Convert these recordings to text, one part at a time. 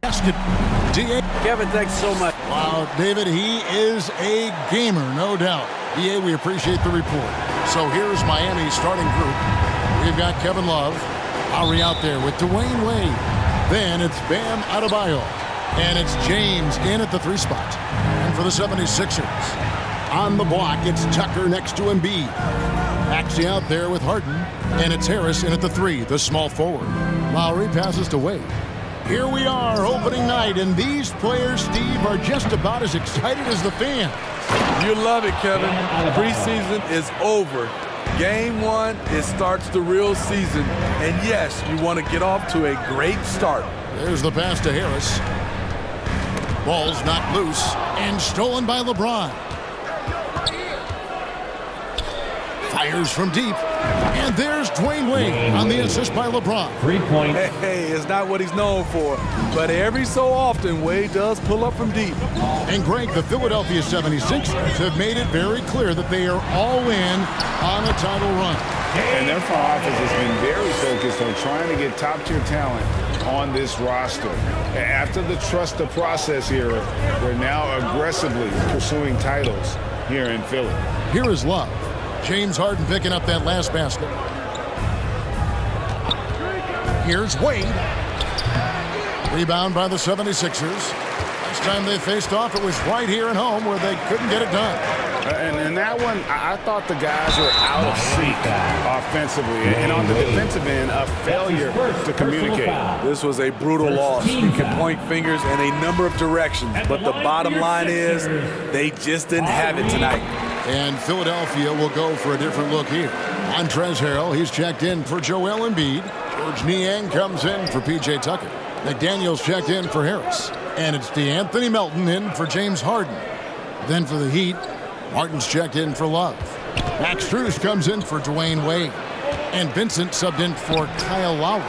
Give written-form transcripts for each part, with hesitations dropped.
basket. D.A. Kevin, thanks so much. Wow, David, he is a gamer, no doubt. D.A., we appreciate the report. So here's Miami's starting group. We've got Kevin Love. Lowry out there with Dwayne Wade. Then it's Bam Adebayo. And it's James in at the 3 spot. And for the 76ers, on the block, it's Tucker next to Embiid. Maxey out there with Harden. And it's Harris in at the 3, the small forward. Lowry passes to Wade. Here we are, opening night, and these players, Steve, are just about as excited as the fans. You love it, Kevin. Preseason is over. Game 1, it starts the real season. And yes, you want to get off to a great start. There's the pass to Harris. Ball's knocked loose and stolen by LeBron. Fires from deep. And there's Dwayne Wade on the assist by LeBron. 3-point. Hey, it's not what he's known for. But every so often, Wade does pull up from deep. And Greg, the Philadelphia 76ers have made it very clear that they are all in on a title run. And their front office has been very focused on trying to get top-tier talent on this roster. After the trust the process era, they're now aggressively pursuing titles here in Philly. Here is Love. James Harden picking up that last basket. Here's Wade. Rebound by the 76ers. Last time they faced off, it was right here at home where they couldn't get it done. And that one, I thought the guys were out of sync offensively. And on the defensive end, a failure to communicate. This was a brutal loss. You can point fingers in a number of directions. But the bottom line is they just didn't have it tonight. And Philadelphia will go for a different look here. Montrezl Harrell, he's checked in for Joel Embiid. George Niang comes in for P.J. Tucker. McDaniels checked in for Harris. And it's DeAnthony Melton in for James Harden. Then for the Heat, Martin's checked in for Love. Max Strus comes in for Dwayne Wade. And Vincent subbed in for Kyle Lowry.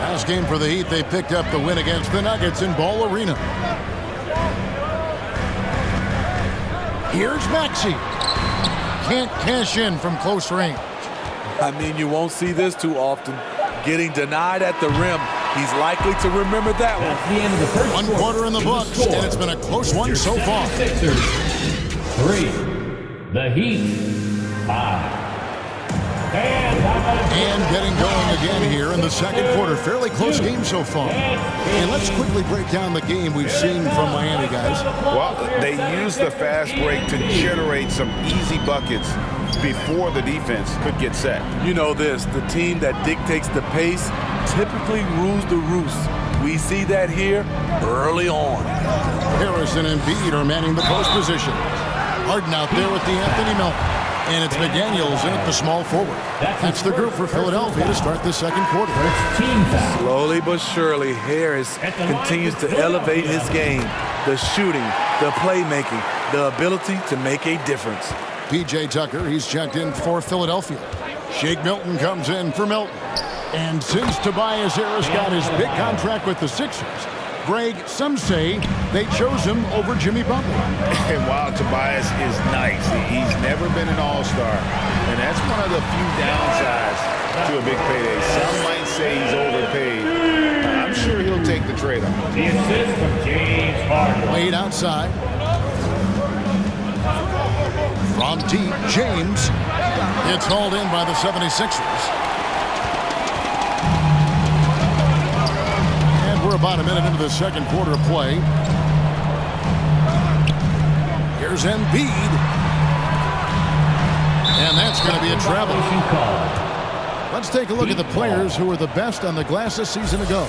Last game for the Heat, they picked up the win against the Nuggets in Ball Arena. Here's Maxey. Can't cash in from close range. I mean, you won't see this too often. Getting denied at the rim. He's likely to remember that one. That's the end of the first 1 quarter in the books, and it's been a close one so far. Sixers 3. The Heat 5. And getting going again here in the second quarter. Fairly close game so far. And let's quickly break down the game we've seen from Miami, guys. Well, they used the fast break to generate some easy buckets before the defense could get set. You know this, the team that dictates the pace typically rules the roost. We see that here early on. Harris and Embiid are manning the post position. Harden out there with DeAnthony Melton. And it's McDaniels in at the small forward. That's the group for Philadelphia to start the second quarter. Slowly but surely, Harris continues to elevate his game. The shooting, the playmaking, the ability to make a difference. P.J. Tucker, he's checked in for Philadelphia. Shake Milton comes in for Milton. And since Tobias Harris got his big contract with the Sixers, Greg, some say they chose him over Jimmy Butler. And while Tobias is nice, he's never been an all-star. And that's one of the few downsides to a big payday. Some might say he's overpaid. I'm sure he'll take the trade-off. The assist from James Harden. Wade outside. From deep, James. It's hauled in by the 76ers. We're about a minute into the second quarter of play. Here's Embiid. And that's going to be a travel. Let's take a look at the players who were the best on the glass a season ago.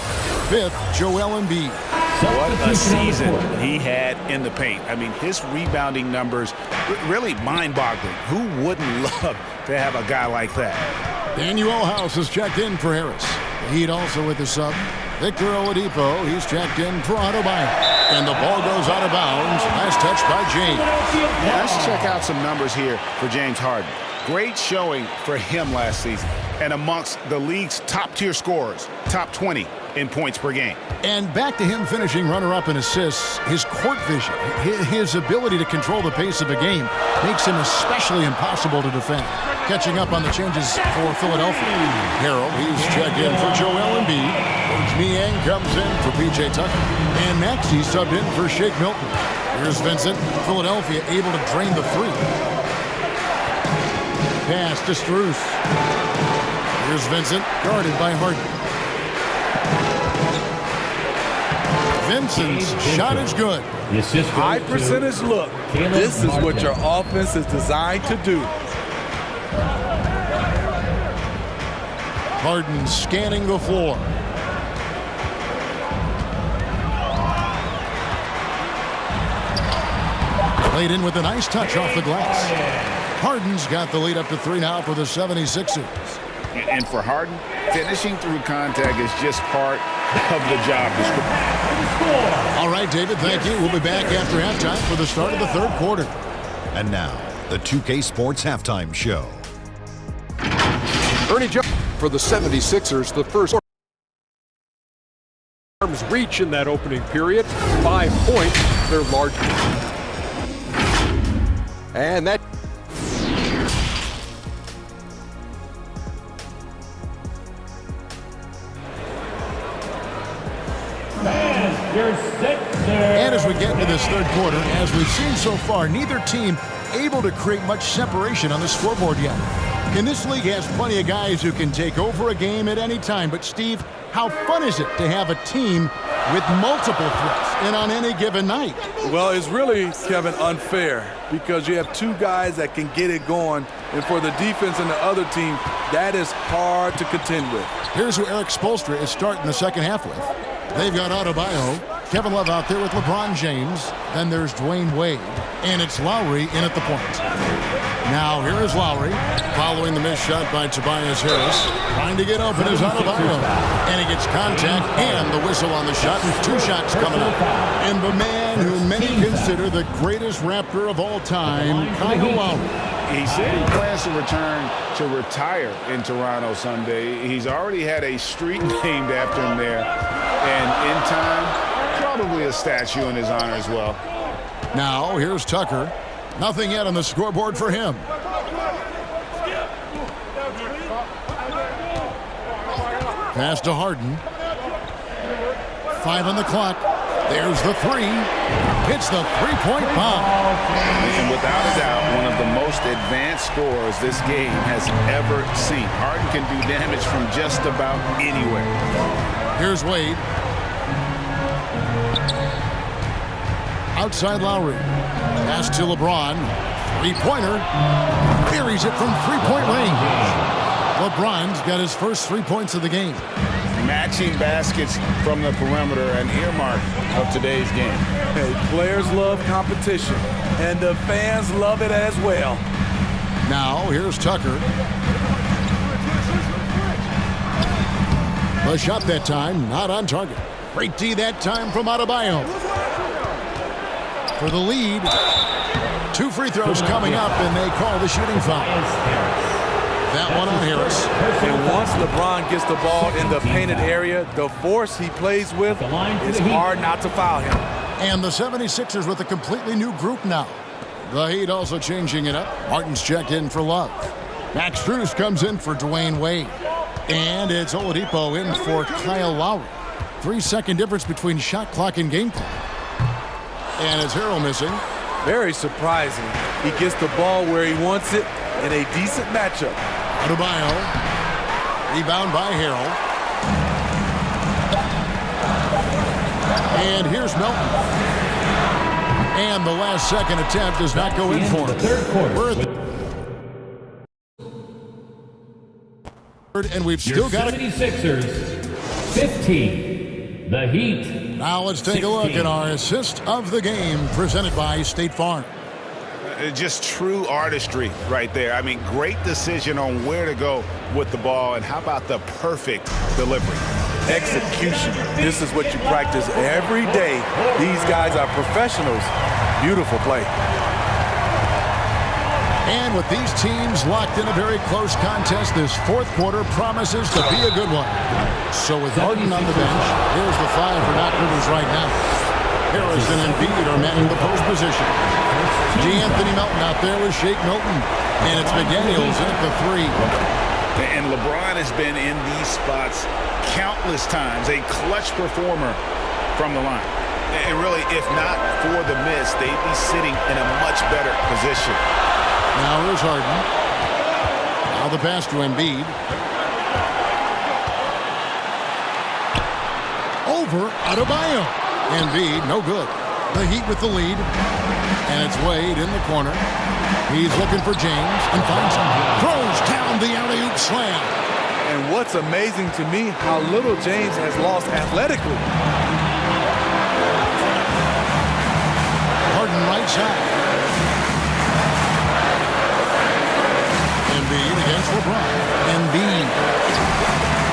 5th, Joel Embiid. What a season he had in the paint. I mean, his rebounding numbers, really mind-boggling. Who wouldn't love to have a guy like that? Daniel House has checked in for Harris. Heat also with the sub. Victor Oladipo, he's checked in for Adebayo. And the ball goes out of bounds. Last touch by James. Let's check out some numbers here for James Harden. Great showing for him last season. And amongst the league's top-tier scorers, top 20 in points per game. And back to him finishing runner-up in assists, his court vision, his ability to control the pace of a game makes him especially impossible to defend. Catching up on the changes for Philadelphia. Harrell, he's checked in for Joel Embiid. Coach Niang comes in for P.J. Tucker. And Maxey subbed in for Shake Milton. Here's Vincent. Philadelphia able to drain the three. Pass to Strus. Here's Vincent, guarded by Harden. Vincent's shot is good. High percentage look. This is what your offense is designed to do. Harden scanning the floor. Played in with a nice touch off the glass. Harden's got the lead up to 3 now for the 76ers. And for Harden, finishing through contact is just part of the job description. All right, David, thank you. We'll be back after halftime for the start of the third quarter. And now, the 2K Sports Halftime Show. Ernie Jones for the 76ers, the first arms reach in that opening period. 5 points, their largest. And that And as we get into this third quarter, as we've seen so far, neither team able to create much separation on the scoreboard yet. And this league has plenty of guys who can take over a game at any time. But, Steve, how fun is it to have a team with multiple threats and on any given night? Well, it's really, Kevin, unfair because you have two guys that can get it going. And for the defense and the other team, that is hard to contend with. Here's who Eric Spoelstra is starting the second half with. They've got Adebayo, Kevin Love out there with LeBron James. Then there's Dwayne Wade. And it's Lowry in at the point. Now here is Lowry following the missed shot by Tobias Harris. Trying to get open is Adebayo. And he gets contact and the whistle on the shot. 2 shots coming up. And the man who many consider the greatest Raptor of all time, Kyle Lowry. He said he plans to return to retire in Toronto someday. He's already had a street named after him there. And in time, probably a statue in his honor as well. Now, here's Tucker. Nothing yet on the scoreboard for him. Pass to Harden. 5 on the clock. There's the 3. Hits the three-point bomb. And without a doubt, one of the most advanced scorers this game has ever seen. Harden can do damage from just about anywhere. Here's Wade. Outside Lowry. Pass to LeBron. 3-pointer. Buries it from 3-point range. LeBron's got his first 3 points of the game. Matching baskets from the perimeter, an earmark of today's game. Hey, players love competition, and the fans love it as well. Now, here's Tucker. The shot that time, not on target. Great D that time from Adebayo. For the lead. 2 free throws coming up, and they call the shooting foul. That one on Harris. And once LeBron gets the ball in the painted area, the force he plays with, it's hard not to foul him. And the 76ers with a completely new group now. The Heat also changing it up. Martin's checked in for Love. Max Strus comes in for Dwayne Wade. And it's Oladipo in for Kyle Lowry. 3-second difference between shot clock and game clock. And it's Harrell missing. Very surprising. He gets the ball where he wants it in a decent matchup. Adebayo. Rebound by Harrell. And here's Milton. And the last second attempt does not go in for him. We're at the and we've still got it. 76ers, 15. The Heat. Now let's take a look at our assist of the game presented by State Farm. Just true artistry right there. I mean, great decision on where to go with the ball, and how about the perfect delivery? Execution. This is what you practice every day. These guys are professionals. Beautiful play. And with these teams locked in a very close contest, this fourth quarter promises to be a good one. So with Harden on the bench, here's the 5 for Doc Rivers right now. Harris and Embiid are manning the post position. D'Anthony Melton out there with Shake Milton. And it's McDaniels at the 3. And LeBron has been in these spots countless times, a clutch performer from the line. And really, if not for the miss, they'd be sitting in a much better position. Now here's Harden. Now the pass to Embiid. Over Adebayo. Embiid, no good. The Heat with the lead. And it's Wade in the corner. He's looking for James and finds him. Throws down the alley-oop slam. And what's amazing to me, how little James has lost athletically. Harden right side. Embiid against LeBron. Embiid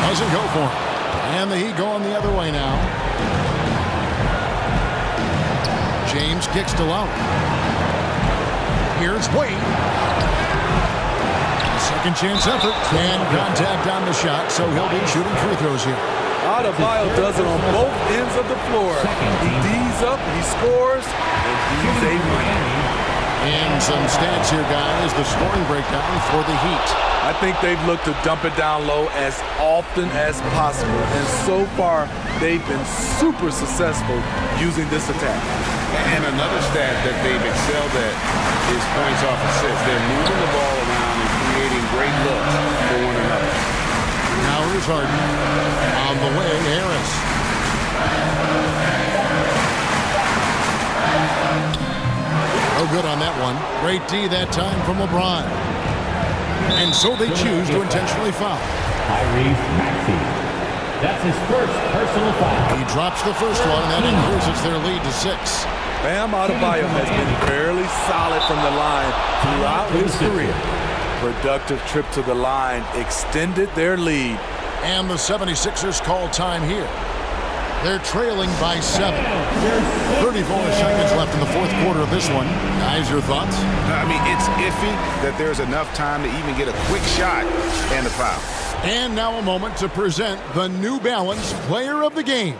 doesn't go for it. And the Heat going the other way now. James kicks to Lowry. Here's Wade. Second chance effort. And contact on the shot, so he'll be shooting free throws here. Adebayo does it on both ends of the floor. He D's up, he scores, and he's a winner. And some stats here, guys. The scoring breakdown for the Heat. I think they've looked to dump it down low as often as possible. And so far, they've been super successful using this attack. And another stat that they've excelled at is points off assists. They're moving the ball around and creating great looks for one another. Now here's Harden. On the way, Harris. No good on that one. Great D that time from LeBron. And so they choose to intentionally foul. Tyrese Maxey. That's his first personal foul. He drops the first one, and that increases their lead to 6. Bam Adebayo has been fairly solid from the line throughout his career. Productive trip to the line extended their lead. And the 76ers call time here. They're trailing by 7. 34 seconds left in the fourth quarter of this one. Guys, your thoughts? I mean, it's iffy that there's enough time to even get a quick shot and a foul. And now a moment to present the New Balance Player of the Game,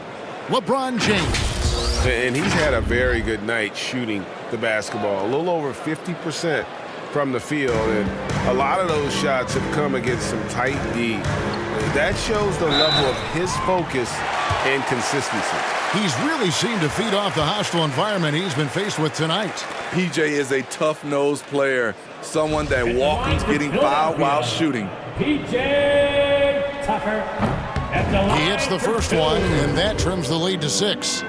LeBron James. And he's had a very good night shooting the basketball. A little over 50% from the field, and a lot of those shots have come against some tight D. That shows the level of his focus and consistency. He's really seemed to feed off the hostile environment he's been faced with tonight. PJ is a tough-nosed player, someone that welcomes getting fouled while shooting. PJ Tucker. He hits the first one, and that trims the lead to 6.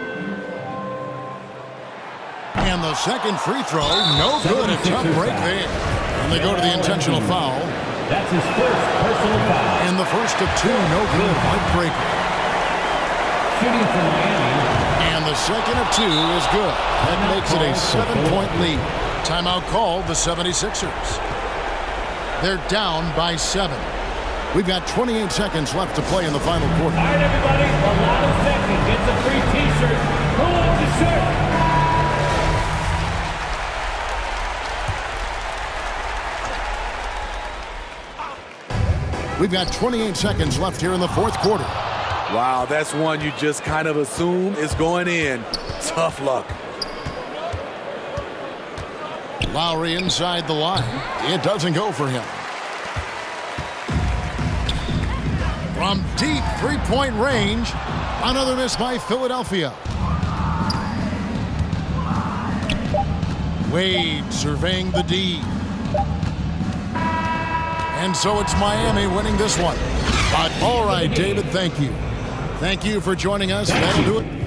And the second free throw, no good. A tough break there. And they go to the intentional foul. That's his first personal foul. And the first of 2, no good. Heartbreaker. Shooting for Miami. And the second of 2 is good. That makes it a 7-point lead. Timeout called the 76ers. They're down by 7. We've got 28 seconds left to play in the final quarter. All right, everybody. The last second gets a free T-shirt. Who wants the shirt? We've got 28 seconds left here in the fourth quarter. Wow, that's one you just kind of assume is going in. Tough luck. Lowry inside the line. It doesn't go for him. From deep three-point range, another miss by Philadelphia. Wade surveying the D. And so it's Miami winning this one. But all right, David, thank you. Thank you for joining us. That'll do it.